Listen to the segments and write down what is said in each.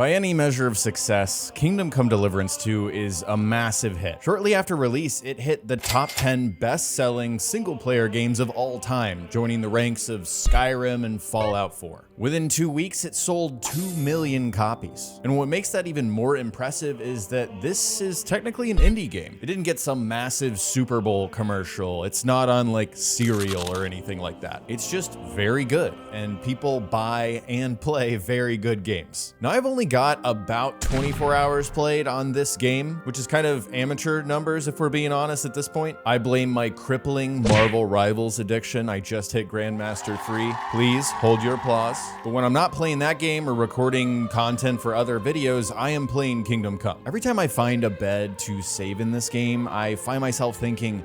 By any measure of success, Kingdom Come Deliverance 2 is a massive hit. Shortly after release, it hit the top 10 best-selling single-player games of all time, joining the ranks of Skyrim and Fallout 4. Within 2 weeks, it sold 2 million copies. And what makes that even more impressive is that this is technically an indie game. It didn't get some massive Super Bowl commercial. It's not on like Serial or anything like that. It's just very good, and people buy and play very good games. Now, I've only got about 24 hours played on this game, which is kind of amateur numbers if we're being honest at this point. I blame my crippling Marvel Rivals addiction. I just hit Grandmaster 3. Please hold your applause. But when I'm not playing that game or recording content for other videos, I am playing Kingdom Come. Every time I find a bed to save in this game, I find myself thinking,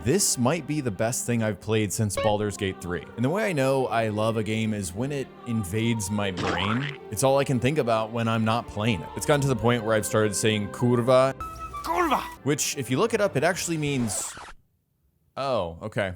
this might be the best thing I've played since Baldur's Gate 3. And the way I know I love a game is when it invades my brain. It's all I can think about when I'm not playing it. It's gotten to the point where I've started saying kurva, which if you look it up, it actually means, oh, okay.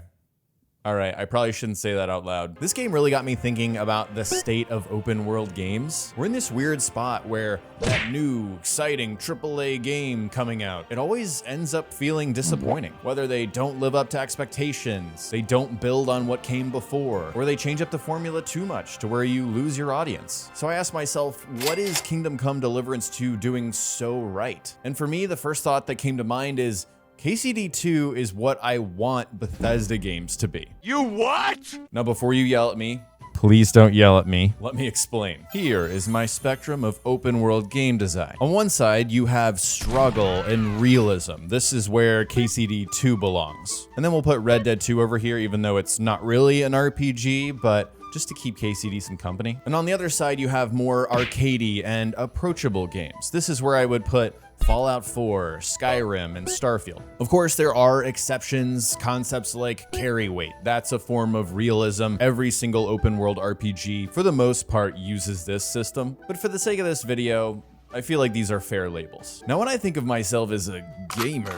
All right, I probably shouldn't say that out loud. This game really got me thinking about the state of open world games. We're in this weird spot where that new, exciting AAA game coming out, it always ends up feeling disappointing. Whether they don't live up to expectations, they don't build on what came before, or they change up the formula too much to where you lose your audience. So I asked myself, what is Kingdom Come Deliverance 2 doing so right? And for me, the first thought that came to mind is, KCD 2 is what I want Bethesda games to be. You what? Now, before you yell at me, please don't yell at me. Let me explain. Here is my spectrum of open world game design. On one side, you have struggle and realism. This is where KCD 2 belongs. And then we'll put Red Dead 2 over here, even though it's not really an RPG, but just to keep KCD some company. And on the other side, you have more arcadey and approachable games. This is where I would put Fallout 4, Skyrim, and Starfield. Of course, there are exceptions, concepts like carry weight. That's a form of realism. Every single open world RPG, for the most part, uses this system. But for the sake of this video, I feel like these are fair labels. Now, when I think of myself as a gamer,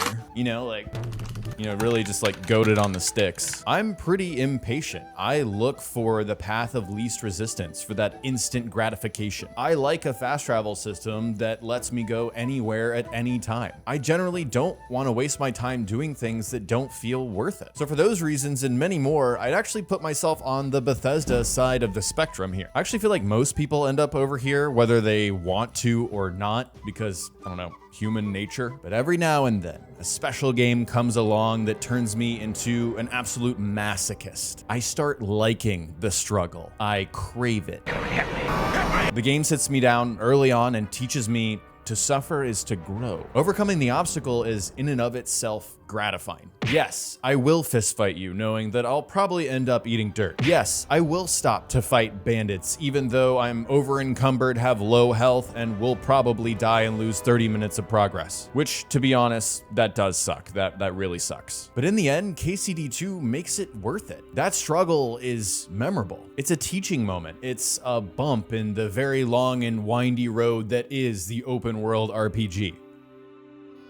really just like goated on the sticks, I'm pretty impatient. I look for the path of least resistance, for that instant gratification. I like a fast travel system that lets me go anywhere at any time. I generally don't want to waste my time doing things that don't feel worth it. So for those reasons and many more, I'd actually put myself on the Bethesda side of the spectrum here. I actually feel like most people end up over here, whether they want to or not, because, I don't know, human nature. But every now and then, a special game comes along that turns me into an absolute masochist. I start liking the struggle. I crave it. The game sits me down early on and teaches me to suffer is to grow. Overcoming the obstacle is in and of itself gratifying. Yes, I will fistfight you knowing that I'll probably end up eating dirt. Yes, I will stop to fight bandits even though I'm over encumbered, have low health, and will probably die and lose 30 minutes of progress. Which, to be honest, that does suck. That really sucks. But in the end, KCD 2 makes it worth it. That struggle is memorable. It's a teaching moment. It's a bump in the very long and windy road that is the open world RPG.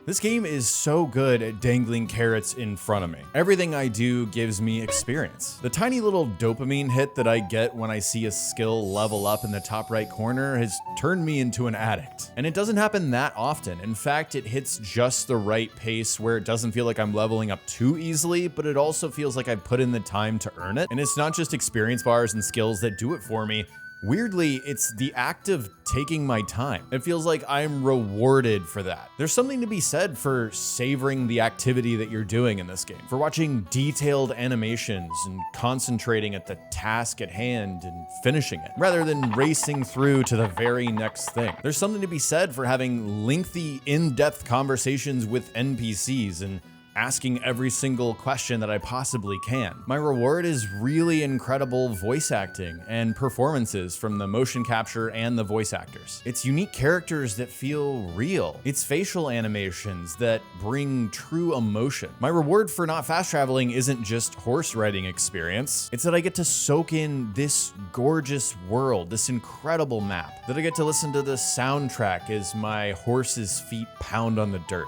This game is so good at dangling carrots in front of me. Everything I do gives me experience. The tiny little dopamine hit that I get when I see a skill level up in the top right corner has turned me into an addict. And it doesn't happen that often. In fact, it hits just the right pace where it doesn't feel like I'm leveling up too easily, but it also feels like I've put in the time to earn it. And it's not just experience bars and skills that do it for me. Weirdly, it's the act of taking my time. It feels like I'm rewarded for that. There's something to be said for savoring the activity that you're doing in this game, for watching detailed animations and concentrating at the task at hand and finishing it, rather than racing through to the very next thing. There's something to be said for having lengthy, in-depth conversations with NPCs and asking every single question that I possibly can. My reward is really incredible voice acting and performances from the motion capture and the voice actors. It's unique characters that feel real. It's facial animations that bring true emotion. My reward for not fast traveling isn't just horse riding experience. It's that I get to soak in this gorgeous world, this incredible map, that I get to listen to the soundtrack as my horse's feet pound on the dirt.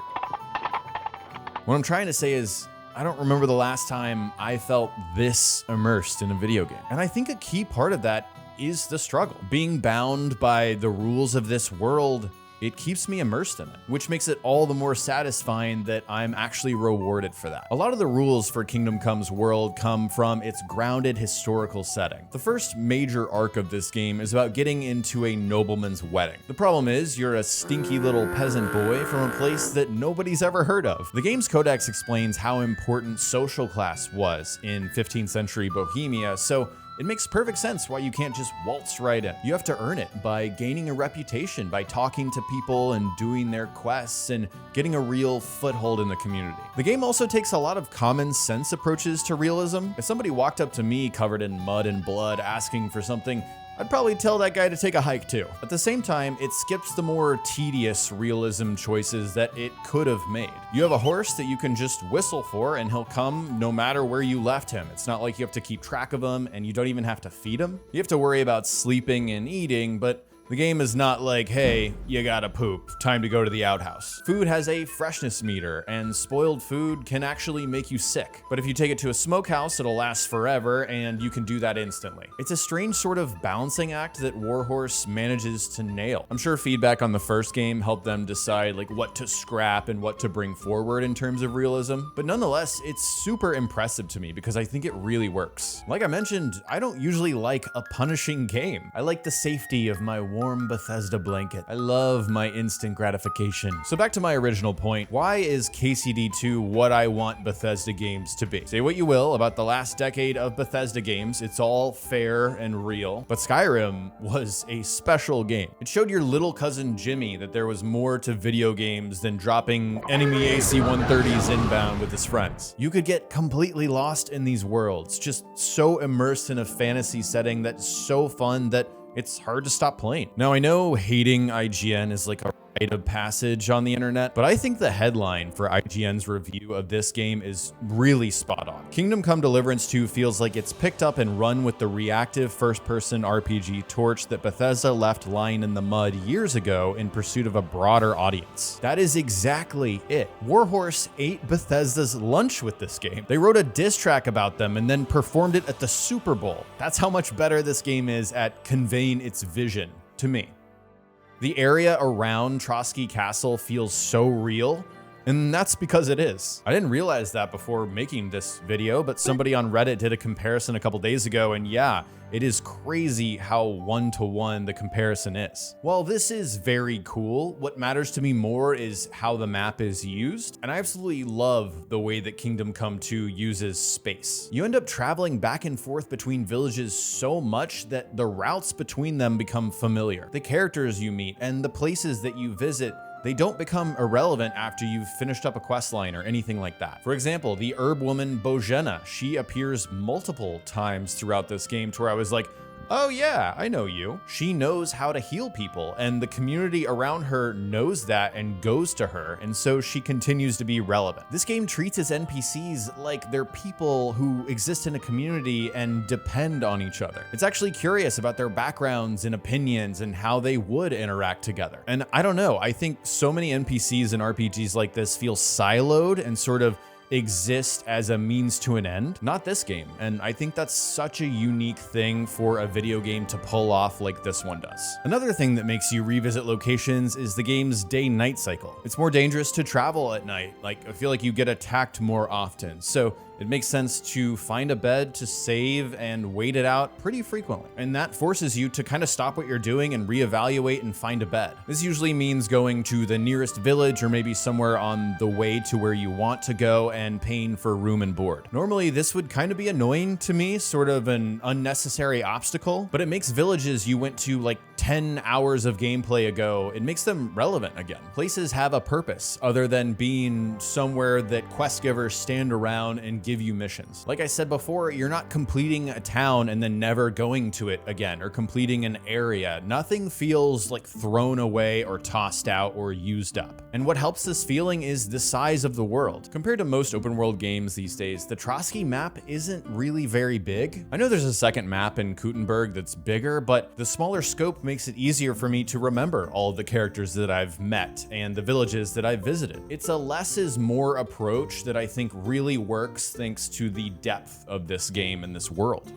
What I'm trying to say is, I don't remember the last time I felt this immersed in a video game. And I think a key part of that is the struggle. Being bound by the rules of this world, it keeps me immersed in it, which makes it all the more satisfying that I'm actually rewarded for that. A lot of the rules for Kingdom Come's world come from its grounded historical setting. The first major arc of this game is about getting into a nobleman's wedding. The problem is, you're a stinky little peasant boy from a place that nobody's ever heard of. The game's codex explains how important social class was in 15th century Bohemia, so it makes perfect sense why you can't just waltz right in. You have to earn it by gaining a reputation, by talking to people and doing their quests and getting a real foothold in the community. The game also takes a lot of common sense approaches to realism. If somebody walked up to me covered in mud and blood asking for something, I'd probably tell that guy to take a hike too. At the same time, it skips the more tedious realism choices that it could have made. You have a horse that you can just whistle for and he'll come no matter where you left him. It's not like you have to keep track of him and you don't even have to feed him. You have to worry about sleeping and eating, but the game is not like, hey, you gotta poop, time to go to the outhouse. Food has a freshness meter, and spoiled food can actually make you sick. But if you take it to a smokehouse, it'll last forever, and you can do that instantly. It's a strange sort of balancing act that Warhorse manages to nail. I'm sure feedback on the first game helped them decide like what to scrap and what to bring forward in terms of realism, but nonetheless, it's super impressive to me because I think it really works. Like I mentioned, I don't usually like a punishing game. I like the safety of my warm Bethesda blanket. I love my instant gratification. So back to my original point, why is KCD2 what I want Bethesda games to be? Say what you will about the last decade of Bethesda games, it's all fair and real, but Skyrim was a special game. It showed your little cousin Jimmy that there was more to video games than dropping enemy AC-130s inbound with his friends. You could get completely lost in these worlds, just so immersed in a fantasy setting that's so fun that it's hard to stop playing. Now, I know hating IGN is like a rite of passage on the internet, but I think the headline for IGN's review of this game is really spot on. Kingdom Come Deliverance 2 feels like it's picked up and run with the reactive first-person RPG torch that Bethesda left lying in the mud years ago in pursuit of a broader audience. That is exactly it. Warhorse ate Bethesda's lunch with this game. They wrote a diss track about them and then performed it at the Super Bowl. That's how much better this game is at conveying its vision to me. The area around Trotsky Castle feels so real, and that's because it is. I didn't realize that before making this video, but somebody on Reddit did a comparison a couple days ago, and yeah, it is crazy how one-to-one the comparison is. While this is very cool, what matters to me more is how the map is used, and I absolutely love the way that Kingdom Come 2 uses space. You end up traveling back and forth between villages so much that the routes between them become familiar. The characters you meet and the places that you visit, they don't become irrelevant after you've finished up a quest line or anything like that. For example, the herb woman Bojena, she appears multiple times throughout this game to where I was like, oh yeah, I know you. She knows how to heal people, and the community around her knows that and goes to her, and so she continues to be relevant. This game treats its NPCs like they're people who exist in a community and depend on each other. It's actually curious about their backgrounds and opinions and how they would interact together. And I don't know, I think so many NPCs in RPGs like this feel siloed and sort of exist as a means to an end. Not this game, and I think that's such a unique thing for a video game to pull off like this one does. Another thing that makes you revisit locations is the game's day-night cycle. It's more dangerous to travel at night. Like, I feel like you get attacked more often, so it makes sense to find a bed to save and wait it out pretty frequently. And that forces you to kind of stop what you're doing and reevaluate and find a bed. This usually means going to the nearest village or maybe somewhere on the way to where you want to go and paying for room and board. Normally, this would kind of be annoying to me, sort of an unnecessary obstacle, but it makes villages you went to like 10 hours of gameplay ago, it makes them relevant again. Places have a purpose other than being somewhere that quest givers stand around and give you missions. Like I said before, you're not completing a town and then never going to it again, or completing an area. Nothing feels like thrown away or tossed out or used up. And what helps this feeling is the size of the world. Compared to most open world games these days, the Trotsky map isn't really very big. I know there's a second map in Kutenberg that's bigger, but the smaller scope makes it easier for me to remember all of the characters that I've met and the villages that I've visited. It's a less is more approach that I think really works thanks to the depth of this game and this world.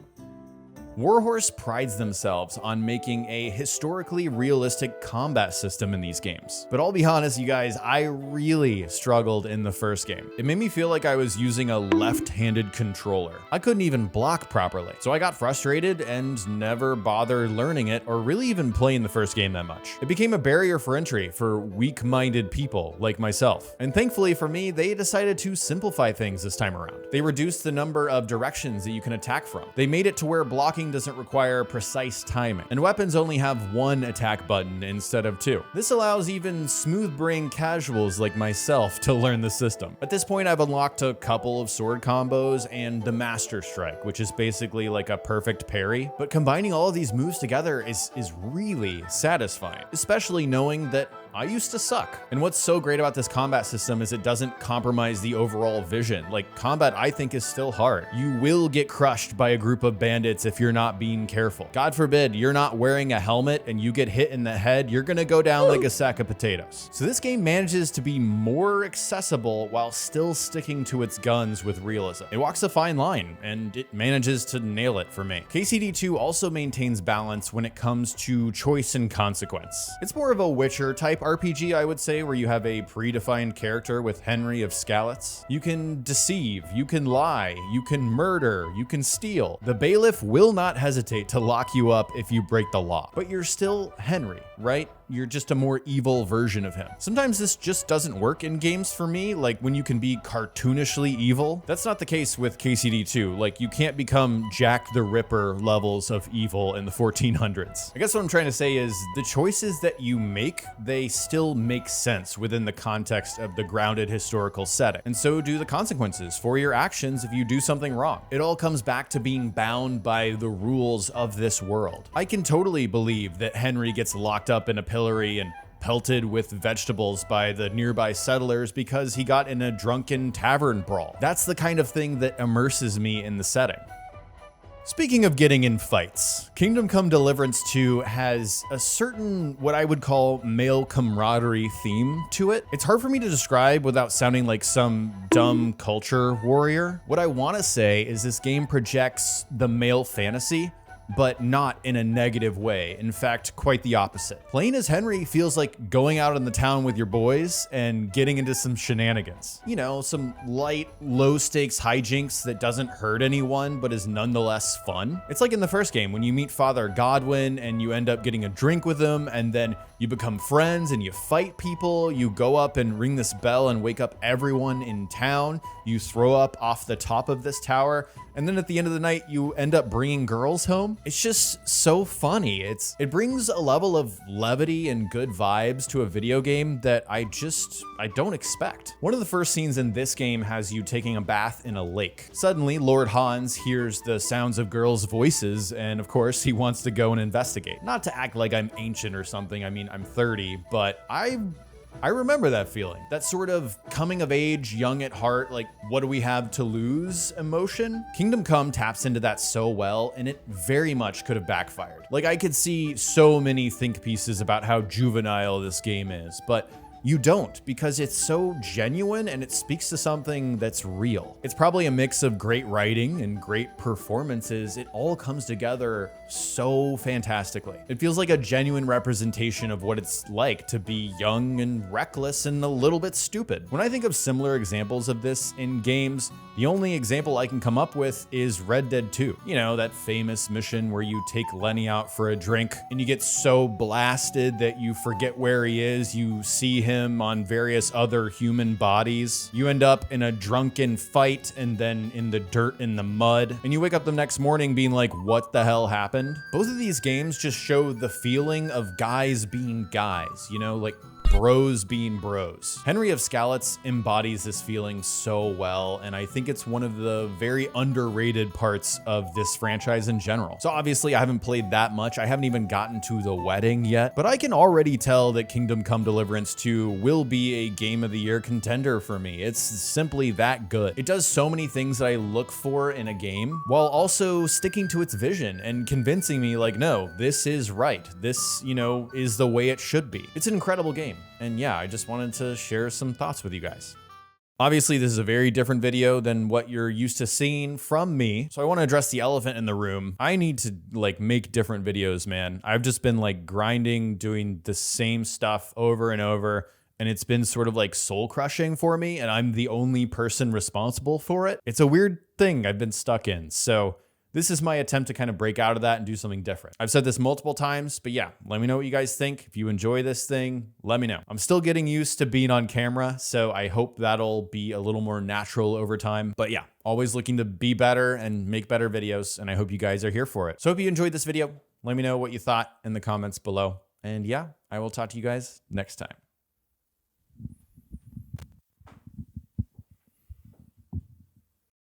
Warhorse prides themselves on making a historically realistic combat system in these games. But I'll be honest, you guys, I really struggled in the first game. It made me feel like I was using a left-handed controller. I couldn't even block properly. So I got frustrated and never bothered learning it or really even playing the first game that much. It became a barrier for entry for weak-minded people like myself. And thankfully for me, they decided to simplify things this time around. They reduced the number of directions that you can attack from. They made it to where blocking doesn't require precise timing, and weapons only have one attack button instead of two. This allows even smooth-brain casuals like myself to learn the system. At this point, I've unlocked a couple of sword combos and the Master Strike, which is basically like a perfect parry, but combining all of these moves together is really satisfying, especially knowing that I used to suck. And what's so great about this combat system is it doesn't compromise the overall vision. Like, combat, I think, is still hard. You will get crushed by a group of bandits if you're not being careful. God forbid you're not wearing a helmet and you get hit in the head, you're gonna go down like a sack of potatoes. So this game manages to be more accessible while still sticking to its guns with realism. It walks a fine line, and it manages to nail it for me. KCD2 also maintains balance when it comes to choice and consequence. It's more of a Witcher type RPG, I would say, where you have a predefined character with Henry of Skalitz. You can deceive, you can lie, you can murder, you can steal. The bailiff will not hesitate to lock you up if you break the law. But you're still Henry, right? You're just a more evil version of him. Sometimes this just doesn't work in games for me, like when you can be cartoonishly evil. That's not the case with KCD2. Like, you can't become Jack the Ripper levels of evil in the 1400s. I guess what I'm trying to say is the choices that you make, they still make sense within the context of the grounded historical setting. And so do the consequences for your actions if you do something wrong. It all comes back to being bound by the rules of this world. I can totally believe that Henry gets locked up in a pillory and pelted with vegetables by the nearby settlers because he got in a drunken tavern brawl. That's the kind of thing that immerses me in the setting. Speaking of getting in fights, Kingdom Come Deliverance 2 has a certain, what I would call, male camaraderie theme to it. It's hard for me to describe without sounding like some dumb culture warrior. What I want to say is this game projects the male fantasy, but not in a negative way. In fact, quite the opposite. Playing as Henry feels like going out in the town with your boys and getting into some shenanigans. You know, some light, low-stakes hijinks that doesn't hurt anyone, but is nonetheless fun. It's like in the first game when you meet Father Godwin and you end up getting a drink with him, and then you become friends and you fight people. You go up and ring this bell and wake up everyone in town. You throw up off the top of this tower, and then at the end of the night, you end up bringing girls home. It's just so funny. It brings a level of levity and good vibes to a video game that I don't expect. One of the first scenes in this game has you taking a bath in a lake. Suddenly, Lord Hans hears the sounds of girls' voices, and of course, he wants to go and investigate. Not to act like I'm ancient or something. I mean, I'm 30, but I remember that feeling. That sort of coming of age, young at heart, like, what do we have to lose emotion? Kingdom Come taps into that so well, and it very much could have backfired. Like, I could see so many think pieces about how juvenile this game is, but you don't, because it's so genuine and it speaks to something that's real. It's probably a mix of great writing and great performances. It all comes together so fantastically. It feels like a genuine representation of what it's like to be young and reckless and a little bit stupid. When I think of similar examples of this in games, the only example I can come up with is Red Dead 2. You know, that famous mission where you take Lenny out for a drink and you get so blasted that you forget where he is. You see him on various other human bodies. You end up in a drunken fight and then in the dirt in the mud. And you wake up the next morning being like, what the hell happened? Both of these games just show the feeling of guys being guys, you know, like bros being bros. Henry of Skalitz embodies this feeling so well, and I think it's one of the very underrated parts of this franchise in general. So obviously I haven't played that much. I haven't even gotten to the wedding yet, but I can already tell that Kingdom Come Deliverance 2 will be a Game of the Year contender for me. It's simply that good. It does so many things that I look for in a game while also sticking to its vision and convincing me like, no, this is right. This, you know, is the way it should be. It's an incredible game. And yeah, I just wanted to share some thoughts with you guys. Obviously, this is a very different video than what you're used to seeing from me. So I want to address the elephant in the room. I need to like make different videos, man. I've just been like grinding, doing the same stuff over and over. And it's been sort of like soul crushing for me. And I'm the only person responsible for it. It's a weird thing I've been stuck in. So this is my attempt to kind of break out of that and do something different. I've said this multiple times, but yeah, let me know what you guys think. If you enjoy this thing, let me know. I'm still getting used to being on camera, so I hope that'll be a little more natural over time. But yeah, always looking to be better and make better videos, and I hope you guys are here for it. So hope you enjoyed this video. Let me know what you thought in the comments below. And yeah, I will talk to you guys next time.